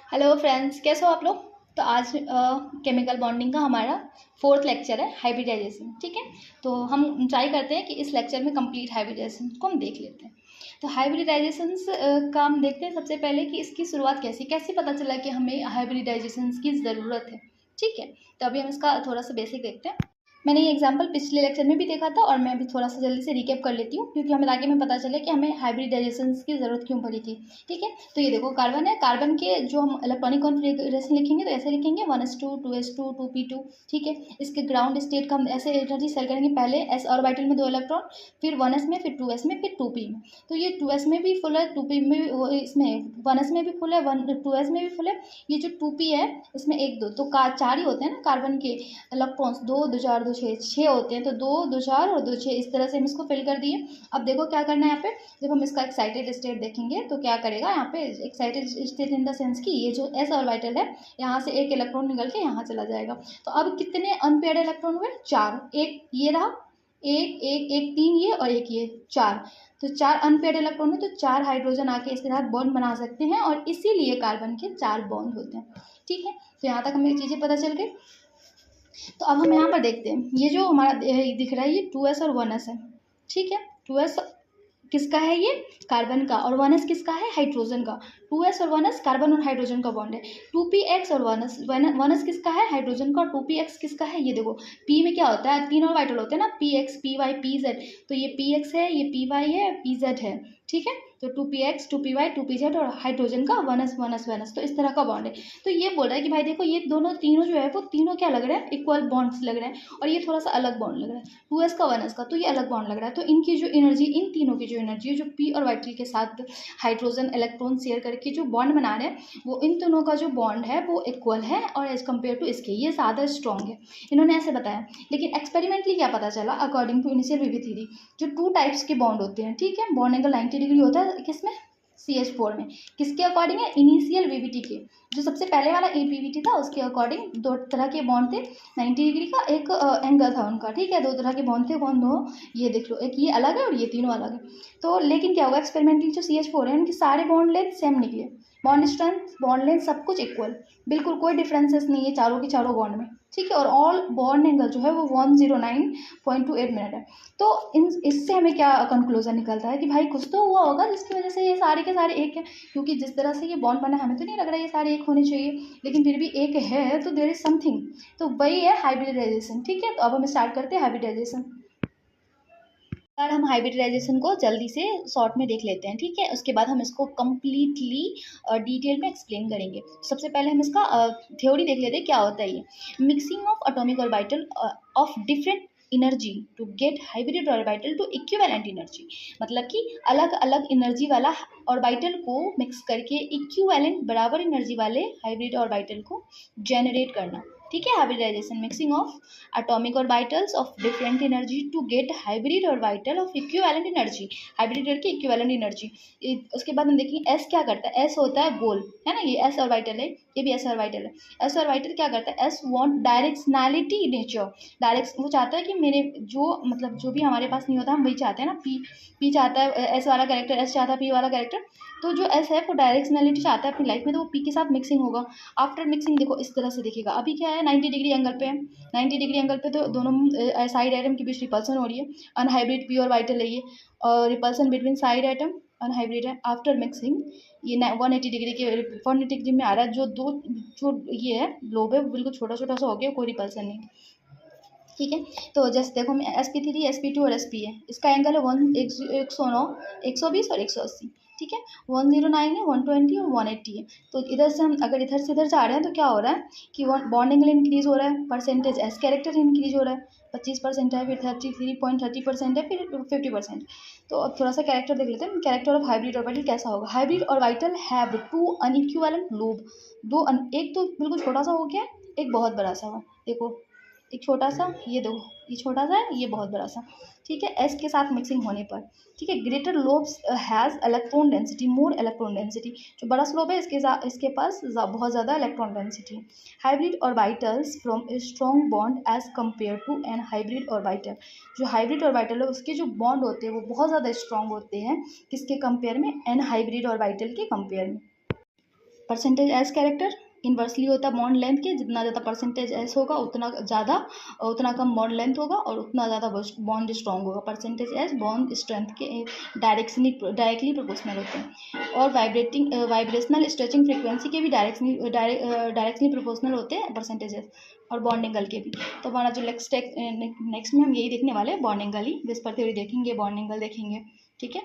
Hello friends, कैसे हो आप लोग। तो आज केमिकल बॉन्डिंग का हमारा फोर्थ लेक्चर है, हाइब्रिडाइजेशन। ठीक है, तो हम ट्राई करते हैं कि इस लेक्चर में कंप्लीट हाइब्रिडाइजेशन को हम देख लेते हैं। तो हाइब्रिडाइजेशन का हम देखते हैं सबसे पहले कि इसकी शुरुआत कैसे कैसे पता चला कि हमें हाइब्रिडाइजेशन की ज़रूरत है। ठीक है, तो अभी हम इसका थोड़ा सा बेसिक देखते हैं। मैंने ये एग्जांपल पिछले लेक्चर में भी देखा था और मैं अभी थोड़ा सा जल्दी से रिकैप कर लेती हूँ, क्योंकि हमें आगे में पता चले कि हमें हाइब्रिडाइजेशन की ज़रूरत क्यों पड़ी थी। ठीक है, तो ये देखो कार्बन है, कार्बन के जो हम इलेक्ट्रॉनिक कॉन्फ़िगरेशन लिखेंगे तो ऐसे लिखेंगे 1s2 2s2 2p2। ठीक है, इसके ग्राउंड स्टेट का हम ऐसे एनर्जी शेयर करेंगे, पहले s ऑर्बिटल में 2 इलेक्ट्रॉन, फिर 1s में, फिर 2s में, फिर 2p में। तो ये 2s में भी फुल है, 2p में भी, इसमें 1s में भी फुल है, 2s में भी फुल है। ये जो 2p है इसमें 1 2 तो चार ही होते हैं ना कार्बन के इलेक्ट्रॉन्स, 2 2 4 2 6 होते हैं। तो 2 2 4 और 2 6 इस तरह से हम इसको फिल कर दिए। अब देखो क्या करना है यहाँ पे, जब हम इसका एक्साइटेड स्टेट देखेंगे तो क्या करेगा यहाँ पे, excited state in the sense कि ये जो एस ऑर्बिटल है यहाँ से एक इलेक्ट्रॉन निकल के यहाँ चला जाएगा। तो अब कितने अनपेयर्ड इलेक्ट्रॉन हुए, 4। एक ये रहा, एक एक एक 3 ये और एक ये 4। तो 4 अनपेयर्ड इलेक्ट्रॉन है, तो 4 हाइड्रोजन आके इसके साथ बॉन्ड बना सकते हैं और इसीलिए कार्बन के 4 बॉन्ड होते हैं। ठीक है, तो यहाँ तक हमें चीज़ें पता चल गई। तो अब हम यहाँ पर देखते हैं, ये जो हमारा दिख रहा है ये 2s और 1s है। ठीक है, 2s किसका है, ये कार्बन का, और 1s किसका है, हाइड्रोजन का। 2s और 1s कार्बन और हाइड्रोजन का बॉन्ड है। 2px और 1s किसका है, हाइड्रोजन का, और 2px किसका है, ये देखो p में क्या होता है, 3 ऑर्बिटल होते हैं ना, px py pz। तो ये px है, ये py है, pz है। ठीक है, तो 2px 2py 2pz और हाइड्रोजन का 1s 1s 1s, तो इस तरह का बॉन्ड है। तो ये बोल रहा है कि भाई देखो ये दोनों तीनों जो है वो तीनों क्या लग रहे हैं, इक्वल बॉन्ड्स लग रहे हैं, और ये थोड़ा सा अलग बॉन्ड लग रहा है 2s का 1s का, तो ये अलग बॉन्ड लग रहा है। तो इनकी जो एनर्जी, इन तीनों की जो एनर्जी है, जो p ऑर्बिटल के साथ हाइड्रोजन इलेक्ट्रॉन शेयर करके जो बॉन्ड बना रहे हैं, वो इन दोनों का जो बॉन्ड है वो इक्वल है, और एज कम्पेयर टू इसके ये ज़्यादा स्ट्रॉन्ग है, इन्होंने ऐसे बताया। लेकिन एक्सपेरिमेंटली क्या पता चला, according to initial VB theory, जो 2 टाइप्स के बॉन्ड होते हैं, ठीक है, बॉन्ड एंगल 90 डिग्री होता है किसमें, CH4 में। किसके अकॉर्डिंग है, इनिशियल वीवीटी के, जो सबसे पहले वाला APVT था उसके अकॉर्डिंग 2 तरह के बॉन्ड थे, 90 डिग्री का एक एंगल था उनका। ठीक है, 2 तरह के बॉन्ड थे, कौन दो, ये देख लो, एक ये अलग है और ये तीनों अलग है। तो लेकिन क्या होगा, एक्सपेरिमेंटली जो CH4 है उनके सारे बॉन्ड लेंथ सेम निकले, बॉन्ड स्ट्रेंथ बॉन्ड लेंथ सब कुछ इक्वल, बिल्कुल कोई डिफरेंसेस नहीं है चारों की चारों बॉन्ड में। ठीक है, और ऑल बॉन्ड एंगल जो है वो 109.28 मिनट है। तो इससे हमें क्या कंक्लूजन निकलता है कि भाई कुछ तो हुआ होगा जिसकी वजह से ये सारे के सारे एक है, क्योंकि जिस तरह से ये बॉन्ड बना है हमें तो नहीं लग रहा है ये सारे एक होने चाहिए, लेकिन फिर भी एक है, तो देयर इज समथिंग, तो वही है हाइब्रिडाइजेशन। ठीक है, तो अब हम स्टार्ट करते हैं हाइब्रिडाइजेशन। यार हम हाइब्रिडाइजेशन को जल्दी से शॉर्ट में देख लेते हैं। ठीक है, उसके बाद हम इसको कम्प्लीटली डिटेल में एक्सप्लेन करेंगे। सबसे पहले हम इसका थ्योरी देख लेते हैं, क्या होता है ये, mixing of atomic orbital of different energy to get hybrid orbital to equivalent energy. मतलब कि अलग अलग एनर्जी वाला ऑर्बिटल को मिक्स करके इक्विवेलेंट बराबर एनर्जी वाले हाइब्रिड ऑर्बिटल को जनरेट करना। ठीक है, hybridisation, mixing of atomic orbitals of different energy to get hybrid orbital of equivalent energy, hybrid की इक्विवेलेंट एनर्जी। उसके बाद हम देखेंगे एस क्या करता है, एस होता है गोल, है ना, ये एस ऑर्बिटल है, ये भी एस ऑर्बिटल है। एस ऑर्बिटल क्या करता है, S want directionality nature, direct वो चाहता है कि मेरे जो मतलब जो भी हमारे पास नहीं होता हम वही चाहते हैं ना, पी चाहता है एस वाला कैरेक्टर, एस चाहता है पी वाला कैरेक्टर। तो जो एस है वो डायरेक्शनैलिटी चाहता है अपनी लाइफ में, तो वो पी के साथ मिक्सिंग होगा। आफ्टर मिक्सिंग देखो इस तरह से दिखेगा, अभी क्या है 90 डिग्री एंगल पे है, 90 डिग्री एंगल पे, तो दोनों साइड एटम के बीच रिपल्सन हो रही है, अनहाइब्रिड पी और वाइटल है ये, और repulsion between side atom unhybrid है। आफ्टर मिक्सिंग ये 180 डिग्री के 180 डिग्री में आ रहा है, जो ये है लोब है वो बिल्कुल छोटा छोटा सा हो गया, कोई रिपल्सन नहीं। ठीक है, तो जस्ट देखो sp3 sp2 और sp है, इसका एंगल है 109 120 और 180। ठीक है, 109 है, 120 और 180 है। तो इधर से हम अगर इधर से इधर जा रहे हैं तो क्या हो रहा है कि बॉन्ड एंगल इंक्रीज हो रहा है, परसेंटेज एस कैरेक्टर इंक्रीज हो रहा है, 25% है, फिर 33.30% है, फिर 50%। तो अब थोड़ा सा कैरेक्टर देख लेते हैं, कैरेक्टर ऑफ हाइब्रिड ऑर्बिटल कैसा होगा। हाइब्रिड ऑर्बिटल हैव 2 अनइक्विवेलेंट लोब, एक तो बिल्कुल छोटा सा हो गया, एक बहुत बड़ा सा हुआ, देखो एक छोटा सा, ये दो, ये छोटा सा है, ये बहुत बड़ा सा। ठीक है, एस के साथ मिक्सिंग होने पर, ठीक है, greater lobes has electron density, more electron density, जो बड़ा स्लोब है इसके पास बहुत ज़्यादा electron density. Hybrid orbitals from a strong bond as compare to an hybrid orbital, जो हाइब्रिड ऑर्बिटल है उसके जो बॉन्ड होते हैं वो बहुत ज़्यादा स्ट्रॉन्ग होते हैं, किसके कंपेयर में, एन हाइब्रिड ऑर्बिटल के कंपेयर में। परसेंटेज एस कैरेक्टर इन्वर्सली होता है बॉन्ड लेंथ के, जितना ज़्यादा परसेंटेज एस होगा उतना ज़्यादा, उतना कम बॉन्ड लेंथ होगा और उतना ज़्यादा बॉन्ड स्ट्रॉन्ग होगा। परसेंटेज एस बॉन्ड स्ट्रेंथ के डायरेक्टली प्रोपोर्शनल होते हैं। और वाइब्रेशनल स्ट्रेचिंग फ्रीक्वेंसी के भी डायरेक्टली प्रोपोर्शनल होते हैं परसेंटेज एस, और बॉन्ड एंगल के भी। तो हमारा जो नेक्स्ट में हम यही देखने वाले हैं, बॉन्ड एंगल ही विस्पर थ्योरी देखेंगे, बॉन्ड एंगल देखेंगे, ठीक है।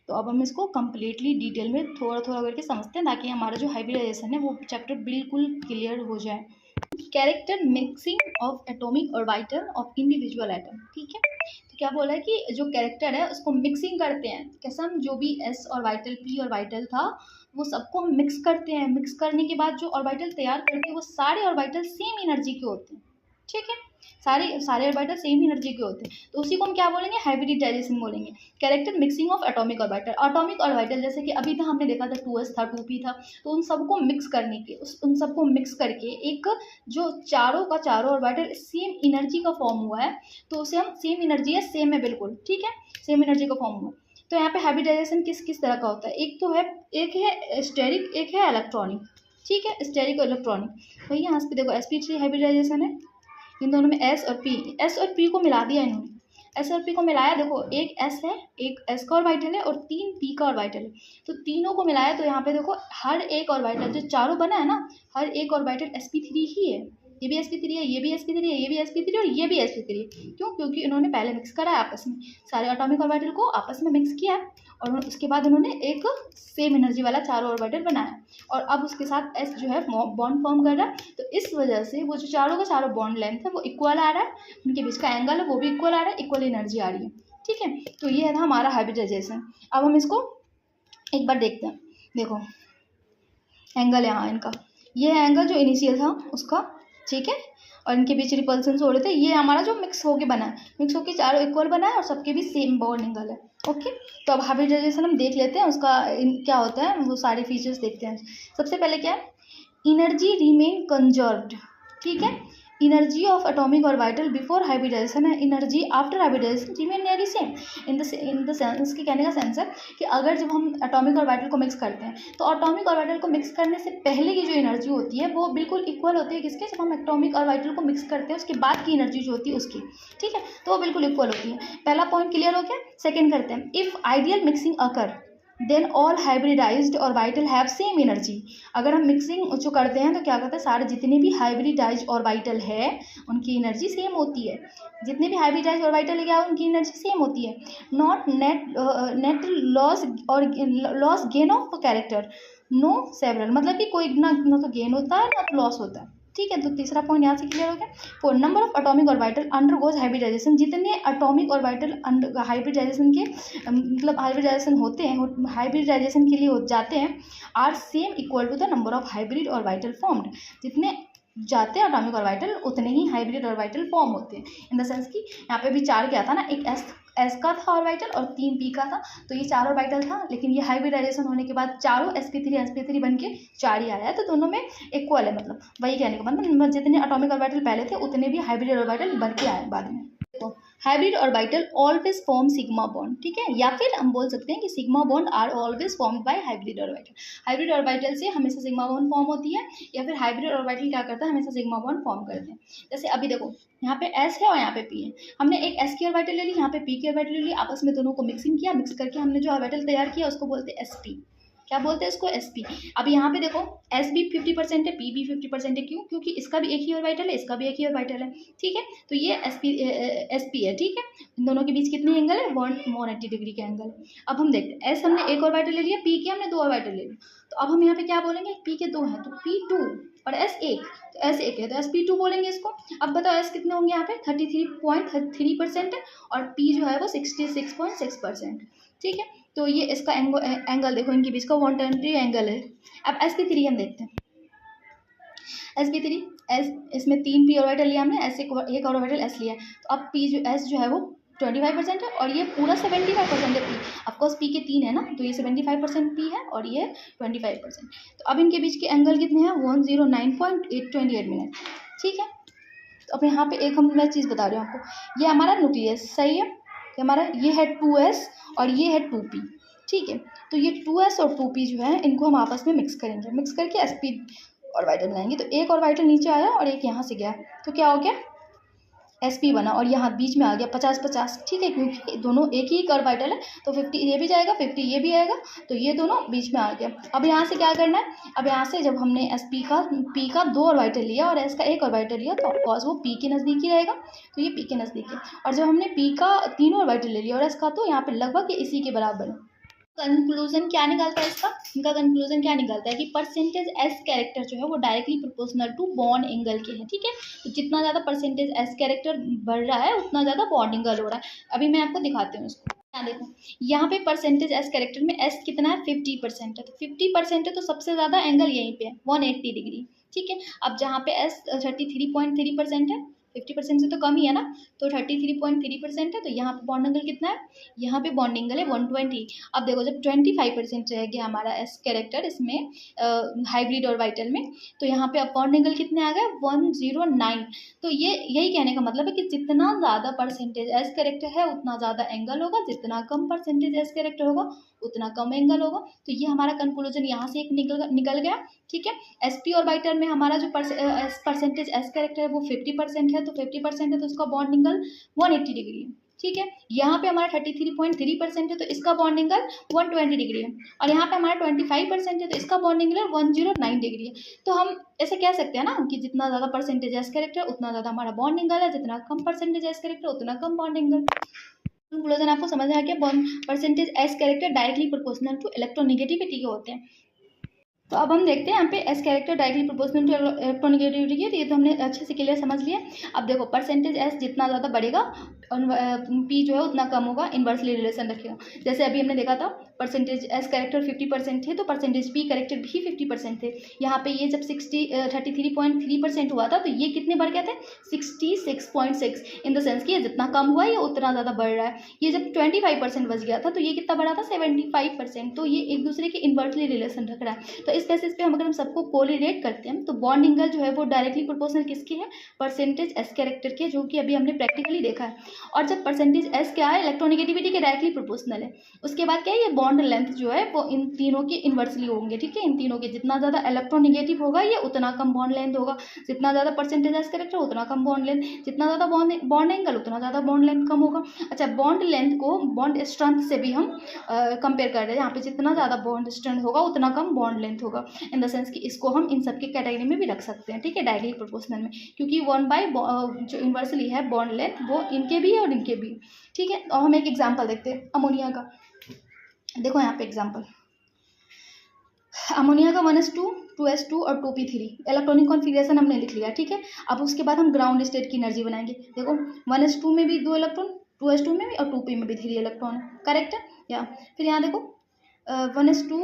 तो अब हम इसको कम्प्लीटली डिटेल में थोड़ा थोड़ा करके समझते हैं, ताकि हमारा जो हाइब्रिडाइजेशन है वो चैप्टर बिल्कुल क्लियर हो जाए। Character mixing of atomic orbital of individual atom, ठीक है। तो क्या बोला है कि जो कैरेक्टर है उसको मिक्सिंग करते हैं, कैसे हम जो भी एस ऑर्बिटल पी ऑर्बिटल था वो सबको हम मिक्स करते हैं। मिक्स करने के बाद जो ऑर्बिटल तैयार करते हैं वो सारे ऑर्बिटल सेम एनर्जी के होते हैं, ठीक है। सारे ऑर्बिटल सेम एनर्जी के होते हैं, तो उसी को हम क्या बोलेंगे, हाइब्रिडाइजेशन बोलेंगे। Character mixing of atomic orbital जैसे कि अभी था हमने देखा था 2s था 2p था, तो उन सबको मिक्स करने के उन सबको मिक्स करके एक जो चारों का चारों ऑर्बिटल सेम एनर्जी का फॉर्म हुआ है, तो उसे हम सेम एनर्जी है, सेम है बिल्कुल, ठीक है, सेम एनर्जी का फॉर्म हुआ। तो यहाँ पे हाइब्रिडाइजेशन किस किस तरह का होता है, एक है स्टेरिक, एक है इलेक्ट्रॉनिक, ठीक है, स्टेरिक और इलेक्ट्रॉनिक। वही यहाँ पे देखो sp3 हाइब्रिडाइजेशन है, इन दोनों में एस और पी को मिला दिया इन्होंने, एस और पी को मिलाया। देखो एक एस है, एक एस का ऑर्बिटल है और 3 पी का ऑर्बिटल है, तो तीनों को मिलाया। तो यहाँ पे देखो हर एक ऑर्बिटल जो चारों बना है ना, हर एक ऑर्बिटल sp3 ही है। ये भी sp3 है, ये भी sp3 है, ये भी sp3 और ये भी sp3 है। क्यों? क्योंकि इन्होंने पहले मिक्स करा है आपस में, सारे एटॉमिक ऑर्बिटल को आपस में मिक्स किया और उसके बाद उन्होंने एक सेम एनर्जी वाला चारों ऑर्बिटल बनाया, और अब उसके साथ एस जो है बॉन्ड फॉर्म कर रहा है। तो इस वजह से वो जो चारों का चारों बॉन्ड लेंथ है वो इक्वल आ रहा है, उनके बीच का एंगल है वो भी इक्वल आ रहा है, इक्वल एनर्जी आ रही है, ठीक है। तो ये है था हमारा हाइब्रिडाइजेशन। अब हम इसको एक बार देखते हैं। देखो एंगल यहाँ इनका, ये है एंगल जो इनिशियल था उसका, ठीक है, और इनके बीच रिपल्सन्स हो रहे थे। ये हमारा जो मिक्स होके बना है, मिक्स होके चारों इक्वल बना है और सबके भी सेम बॉन्ड एंगल है, ओके। तो अब हाइब्रिडाइजेशन हम देख लेते हैं, उसका क्या होता है वो सारे फीचर्स देखते हैं। सबसे पहले क्या है, एनर्जी रिमेन कंजर्व्ड, ठीक है। Energy of atomic orbital before hybridization है, energy after hybridization remain nearly same. In the sense, इसके कहने का सेंस है कि अगर जब हम एटॉमिक ऑर्बिटल को मिक्स करते हैं तो एटॉमिक ऑर्बिटल को मिक्स करने से पहले की जो एनर्जी होती है वो बिल्कुल इक्वल होती है किसके, जब हम एटॉमिक ऑर्बिटल को मिक्स करते हैं उसके बाद की एनर्जी जो होती है उसकी, ठीक है, तो वो बिल्कुल इक्वल होती है। पहला पॉइंट क्लियर हो गया। सेकेंड करते हैं, if ideal mixing occur then all hybridised orbital have same energy. अगर हम मिक्सिंग जो करते हैं तो क्या करते हैं, सारे जितने भी हाइब्रिडाइज्ड ऑर्बिटल है उनकी एनर्जी सेम होती है। जितने भी हाइब्रिडाइज्ड ऑर्बिटल है क्या उनकी एनर्जी सेम होती है। नॉट नेट लॉस और loss gain of character, know several, मतलब कि कोई ना तो गेन होता है ना तो लॉस होता है, ठीक है। तो तीसरा पॉइंट यहाँ से क्लियर हो गया। Four, number of atomic orbital undergoes hybridisation, जितने एटॉमिक ऑर्बिटल हाइब्रिडाइजेशन के मतलब हाइब्रिडाइजेशन होते हैं, हाइब्रिडाइजेशन के लिए हो जाते हैं, are same equal to the number of hybrid orbital formed. जितने जाते हैं एटॉमिक ऑर्बिटल उतने ही हाइब्रिड ऑर्बिटल फॉर्म होते हैं। इन द सेंस कि यहाँ पे भी 4 क्या था ना, एक एस का था ऑर्बिटल और 3 पी का था, तो ये 4 ऑर्बिटल था, लेकिन ये हाइब्रिडाइजेशन होने के बाद चारों sp3 बन के 4 ही आया है, तो दोनों में इक्वल है। मतलब वही कहने का मतलब जितने एटॉमिक ऑर्बिटल पहले थे उतने भी हाइब्रिड ऑर्बिटल बन के आए बाद में। तो hybrid orbital always form sigma bond, ठीक है, या फिर हम बोल सकते हैं कि sigma bond are always formed by hybrid orbital. Hybrid orbital से हमेशा सिग्मा बॉन्ड फॉर्म होती है, या फिर हाइब्रिड ऑर्बिटल क्या करता है, हमेशा सिग्मा बॉन्ड फॉर्म करते हैं। जैसे अभी देखो यहाँ पे एस है और यहाँ पे पी है, हमने एक एस की ऑर्बिटल ले ली, यहाँ पे पी की ऑर्बिटल ले ली, आपस में दोनों को मिक्सिंग किया, मिक्स करके हमने जो ऑर्बिटल तैयार किया उसको बोलते हैं sp। क्या बोलते हैं इसको, sp। अब यहाँ पे देखो s भी 50% है, p भी 50% है, क्यों? क्योंकि इसका भी एक ही ऑर्बिटल है, इसका भी एक ही ऑर्बिटल है, ठीक है। तो ये sp है, ठीक है। इन दोनों के बीच कितने एंगल है, 180 डिग्री के एंगल। अब हम देखते हैं, s हमने एक ऑर्बिटल ले लिया, p के हमने 2 ऑर्बिटल ले लिया, तो अब हम यहाँ पे क्या बोलेंगे, p के 2 हैं तो p2 और s 1, तो s 1 है तो sp2 बोलेंगे इसको। अब बताओ s कितने होंगे, यहाँ पे 33.3% है और p जो है वो 66.6%, ठीक है। तो ये इसका एंगल देखो, इनके बीच का 120 एंगल है। अब sp3 हम देखते हैं, sp3 s, इसमें 3 p ऑर्बिटल लिया हमने, s एक ऑर्बिटल s लिया, तो अब p जो s जो है वो 25% है और ये पूरा 75% है p। ऑफकोर्स p के 3 है ना, तो ये 75% p है और ये 25%। तो अब इनके बीच के एंगल कितने हैं, 109.828 मिनट, ठीक है। तो अब यहाँ पे एक मैं चीज़ बता रही हूँ आपको, ये हमारा न्यूक्लियस, सही है, हमारा ये है 2s और ये है 2p, ठीक है। तो ये 2s और 2p जो है इनको हम आपस में मिक्स करेंगे, मिक्स करके sp ऑर्बिटल बनाएंगे। तो एक ऑर्बिटल नीचे आया और एक यहाँ से गया, तो क्या हो गया, sp बना, और यहाँ बीच में आ गया 50-50, ठीक है, क्योंकि दोनों एक ही ऑर्बिटल है, तो 50 ये भी जाएगा, 50 ये भी आएगा, तो ये दोनों बीच में आ गया। अब यहाँ से क्या करना है, अब यहाँ से जब हमने p का 2 ऑर्बिटल लिया और s का 1 ऑर्बिटल लिया, तो ऑफकोर्स वो p के नज़दीक ही रहेगा, तो ये p के नज़दीक है। और जब हमने p का 3 ऑर्बिटल ले लिया और s का, तो यहाँ पे लगभग इसी के बराबर है। कंक्लूजन क्या निकलता है इसका, इनका कंक्लूजन क्या निकलता है कि परसेंटेज एस कैरेक्टर जो है वो directly proportional to bond angle के हैं, ठीक है। तो जितना ज़्यादा परसेंटेज एस कैरेक्टर बढ़ रहा है उतना ज़्यादा बॉन्ड एंगल हो रहा है। अभी मैं आपको दिखाती हूँ इसको, यहाँ देखो, यहाँ पे परसेंटेज एस कैरेक्टर में एस कितना है, 50% है, तो 50% है, तो सबसे ज़्यादा एंगल यहीं पे है 180 डिग्री, ठीक है। अब जहाँ पे एस 33.3% है, 50% से तो कम ही है ना, तो 33.3% है, तो यहाँ पे बॉन्ड एंगल कितना है, यहाँ पे बॉन्ड एंगल है 120। अब देखो जब 25% रह गया हमारा एस कैरेक्टर इसमें हाइब्रिड ऑर्बिटल में, तो यहाँ पे अब बॉन्ड एंगल कितने आ गए, 109। तो ये यही कहने का मतलब है कि जितना ज़्यादा परसेंटेज एस कैरेक्टर है उतना ज़्यादा एंगल होगा, जितना कम परसेंटेज एस कैरेक्टर होगा उतना कम एंगल होगा। तो ये हमारा कंक्लूजन यहाँ से एक निकल गया, ठीक है। sp ऑर्बिटल में हमारा जो परसेंटेज एस कैरेक्टर है वो 50% है, तो 50% है तो इसका बॉन्ड एंगल 180 डिग्री है, ठीक है। यहाँ पे हमारा 33.3% है, तो इसका बॉन्ड एंगल 120 डिग्री है, और यहाँ पे हमारा 25% है, तो इसका बॉन्ड एंगल 109 डिग्री है। तो हम ऐसे कह सकते हैं ना कि जितना ज़्यादा परसेंटेज एस कैरेक्टर उतना ज़्यादा हमारा बॉन्ड एंगल है, जितना कम परसेंटेज एस कैरेक्टर उतना कम बॉन्ड एंगल। कंक्लूजन आपको समझ में आ गया, percentage s character directly proportional to electronegativity के होते हैं। तो अब हम देखते हैं यहाँ पे s character directly proportional to electronegativity है, तो ये तो हमने अच्छे से क्लियर समझ लिया। अब देखो परसेंटेज एस जितना ज़्यादा बढ़ेगा पी जो है उतना कम होगा, इन्वर्सली रिलेशन रखेगा। जैसे अभी हमने देखा था परसेंटेज एस कैरेक्टर 50% थे, तो परसेंटेज पी कैरेक्टर भी 50% थे। यहाँ पे ये जब 33.3% हुआ था, तो ये कितने बढ़ गए थे, 66.6, इन द सेंस कि ये जितना कम हुआ है ये उतना ज़्यादा बढ़ रहा है। ये जब 25% बच गया था, तो ये कितना बढ़ा था, 75%, तो ये एक दूसरे के इन्वर्सली रिलेशन रख रहा है। तो इस बेसिस पे अगर हम सबको कोरिलेट करते हैं, तो बॉन्ड एंगल जो है वो डायरेक्टली प्रोपोर्शनल किसकी है, परसेंटेज एस कैरेक्टर के, जो कि अभी हमने प्रैक्टिकली देखा है। और जब परसेंटेज एस क्या है, इलेक्ट्रोनेगेटिविटी के डायरेक्टली प्रोपोर्शनल है। उसके बाद क्या है, ये बॉन्ड लेंथ जो है वो इन तीनों के इन्वर्सली होंगे, ठीक है। इन तीनों के जितना ज़्यादा इलेक्ट्रोनेगेटिव होगा ये उतना कम बॉन्ड लेंथ होगा, जितना ज़्यादा परसेंटेज एस कैरेक्टर उतना कम बॉन्ड लेंथ, जितना ज़्यादा बॉन्ड एंगल उतना ज़्यादा बॉन्ड लेंथ कम होगा। अच्छा, बॉन्ड लेंथ को बॉन्ड स्ट्रेंथ से भी हम कंपेयर कर रहे हैं, यहाँ पे जितना ज़्यादा बॉन्ड स्ट्रेंथ होगा उतना कम बॉन्ड लेंथ होगा, इन द सेंस कि इसको हम इन सब के कैटेगरी में भी रख सकते हैं, ठीक है, डायरेक्टली प्रोपोर्शनल में, क्योंकि 1/, जो इन्वर्सली है बॉन्ड लेंथ वो इनके भी है और इनके भी, ठीक है। और हम एक एग्जांपल देखते हैं अमोनिया का। देखो यहाँ पे एग्जांपल, अमोनिया का 1s2, 2s2 और 2p3 इलेक्ट्रॉनिक कॉन्फिगरेशन हमने लिख लिया, ठीक है। अब उसके बाद हम ग्राउंड स्टेट की एनर्जी बनाएंगे। देखो 1s2 में भी 2 इलेक्ट्रॉन, 2s2 में भी और 2p में भी 3 इलेक्ट्रॉन है, करेक्ट है। या फिर यहाँ देखो 1s2,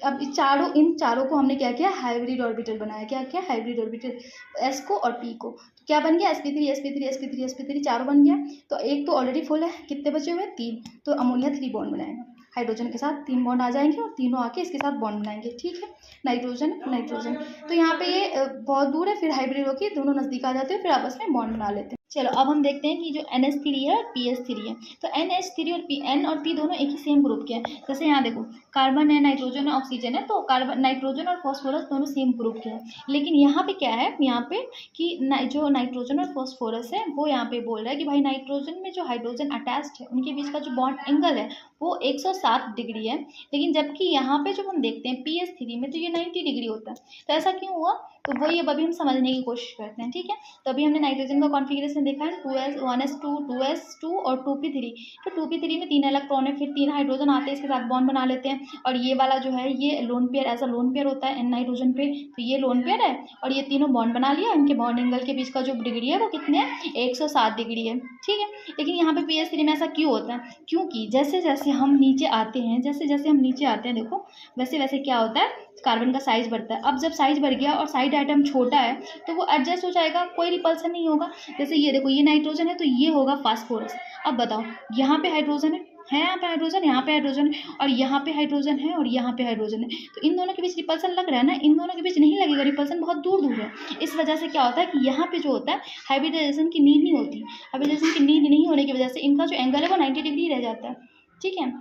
अब इन चारों को हमने क्या किया, हाइब्रिड ऑर्बिटल बनाया। क्या क्या, हाइब्रिड ऑर्बिटल, s को और p को, तो क्या बन गया, sp3 sp3 sp3 sp3 चारों बन गया। तो एक तो ऑलरेडी फुल है, कितने बचे हुए, 3, तो अमोनिया 3 बॉन्ड बनाएगा, हाइड्रोजन के साथ 3 बॉन्ड आ जाएंगे और तीनों आके इसके साथ बॉन्ड बनाएंगे, ठीक है। नाइट्रोजन, तो यहाँ पे ये बहुत दूर है, फिर हाइब्रिड होकर दोनों नज़दीक आ जाते हैं, फिर आपस में बॉन्ड बना लेते हैं। चलो अब हम देखते हैं कि जो NH3 है और PS3 है, तो NH3 और N और P दोनों एक ही सेम ग्रुप के हैं। जैसे यहाँ देखो कार्बन है, नाइट्रोजन है, ऑक्सीजन है, तो कार्बन, नाइट्रोजन और फॉस्फोरस दोनों सेम ग्रुप के हैं। लेकिन यहाँ पे क्या है, यहाँ पे कि जो नाइट्रोजन और फॉस्फोरस है वो यहाँ पे बोल रहा है कि भाई नाइट्रोजन में जो हाइड्रोजन अटैच्ड है उनके बीच का जो बॉन्ड एंगल है वो 107 डिग्री है, लेकिन जबकि यहाँ पे जो हम देखते हैं PS3 में तो ये 90 डिग्री होता है। तो ऐसा क्यों हुआ, तो वही अब अभी हम समझने की कोशिश करते हैं, ठीक है। तो अभी हमने नाइट्रोजन का कॉन्फिगरेशन देखा है, 1s2, 2s2 और 2p3। तो 2p3 में 3 इलेक्ट्रॉन है, फिर 3 हाइड्रोजन आते हैं, इसके साथ बॉन्ड बना लेते हैं, और ये वाला जो है ये लोन पेयर, ऐसा लोन पेयर होता है नाइट्रोजन पे, तो ये लोन पेयर है और ये तीनों बॉन्ड बना लिया। इनके बॉन्ड एंगल के बीच का जो डिग्री है वो कितने है, 107 डिग्री है, ठीक है। लेकिन यहाँ पे PS3 में ऐसा क्यों होता है, क्योंकि जैसे जैसे हम नीचे आते हैं, देखो वैसे वैसे क्या होता है, कार्बन का साइज बढ़ता है। अब जब साइज बढ़ गया और साइड आइटम छोटा है तो वो एडजस्ट हो जाएगा, कोई रिपल्सन नहीं होगा। जैसे ये देखो, ये नाइट्रोजन है तो ये होगा फास्फोरस। अब बताओ, यहाँ पे हाइड्रोजन है, यहाँ पे हाइड्रोजन, यहाँ पे हाइड्रोजन, और यहाँ पे हाइड्रोजन है और यहाँ पे हाइड्रोजन है, तो इन दोनों के बीच रिपल्सन लग रहा है ना, इन दोनों के बीच नहीं लगेगा, रिपल्सन बहुत दूर दूर है। इस वजह से क्या होता है कि यहाँ पे जो होता है हाइब्रिडाइजेशन की नीड नहीं होती, हाइब्रिडाइजेशन की नीड नहीं होने की वजह से इनका जो एंगल है वो 90 डिग्री रह जाता है, ठीक है।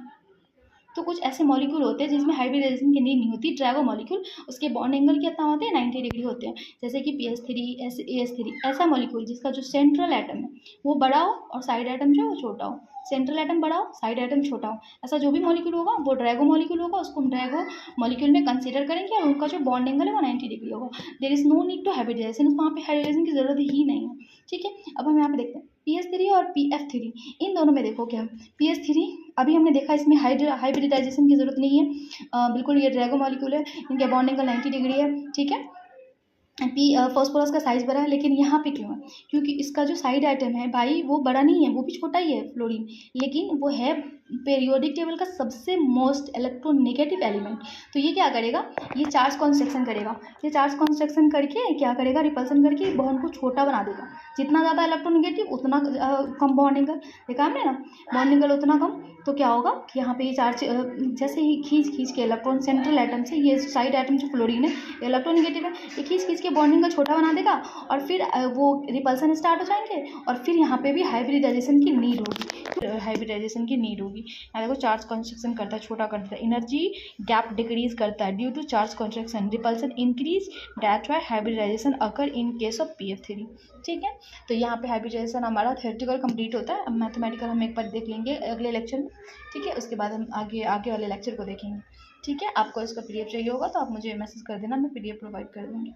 तो कुछ ऐसे मॉलिक्यूल होते हैं जिसमें हाइब्रिडाइजेशन की नीड नहीं होती। ड्रैगो मॉलिक्यूल, उसके बॉन्ड एंगल कितना होते हैं, 90 डिग्री होते हैं, जैसे कि PS3 AS3। ऐसा मॉलिक्यूल जिसका जो सेंट्रल एटम है वो बड़ा हो और साइड एटम जो है वो छोटा हो, सेंट्रल एटम बड़ा हो साइड एटम छोटा हो, ऐसा जो भी मॉलिक्यूल होगा वो ड्रैगो मॉलिक्यूल होगा, उसको हम ड्रैगो मॉलिक्यूल में कंसीडर करेंगे और उनका जो बॉन्ड एंगल है वो 90 डिग्री होगा। There is no need to hybridisation, वहाँ पे हाइब्रिडाइजेशन की जरूरत ही नहीं है। ठीक है, अब हम यहाँ पे देखते हैं PS3 और PF3, इन दोनों में देखो क्या PS3 अभी हमने देखा इसमें हाइब्रिडाइजेशन की जरूरत नहीं है, बिल्कुल ये ड्रैगो मॉलिक्यूल है, इनके बॉन्ड एंगल 90 डिग्री है। ठीक है, फॉस्फोरस का साइज बड़ा है, लेकिन यहाँ पे क्यों है, क्योंकि इसका जो साइड आइटम है भाई वो बड़ा नहीं है, वो भी छोटा ही है फ्लोरीन, लेकिन वो है पीरियोडिक टेबल का सबसे मोस्ट इलेक्ट्रोनेगेटिव एलिमेंट। तो ये क्या करेगा, ये चार्ज कॉन्स्ट्रक्शन करेगा, ये चार्ज कॉन्स्ट्रक्शन करके क्या करेगा, रिपल्सन करके बॉन्ड को छोटा बना देगा। जितना ज़्यादा इलेक्ट्रोनेगेटिव उतना कम बॉन्ड एंगल, देखा हमने ना, बॉन्ड एंगल उतना कम, तो क्या होगा कि यहाँ पे ये चार्ज जैसे ही खींच के इलेक्ट्रॉन सेंट्रल एटम से, ये साइड एटम जो फ्लोरीन है इलेक्ट्रोनेगेटिव है, ये खींच के बॉन्डिंग का छोटा बना देगा और फिर वो रिपल्सन स्टार्ट हो जाएंगे और फिर यहाँ पे भी हाइब्रिडाइजेशन की नीड होगी, हाइब्रिडाइजेशन की नीड होगी। यहाँ देखो चार्ज कंस्ट्रक्शन करता है, छोटा कर देता है, एनर्जी गैप डिक्रीज करता है due to charge construction, repulsion increase, that why hybridisation occur in case of PF3। ठीक है, तो यहाँ पे हाइब्रिडाइजेशन हमारा थ्योरेटिकल कंप्लीट होता है। अब मैथमेटिकल हम एक बार देख लेंगे अगले लेक्चर में। ठीक है, उसके बाद हम आगे वाले लेक्चर को देखेंगे। ठीक है, आपको इसका PDF चाहिए होगा तो आप मुझे मैसेज कर देना, मैं PDF प्रोवाइड कर दूँगी।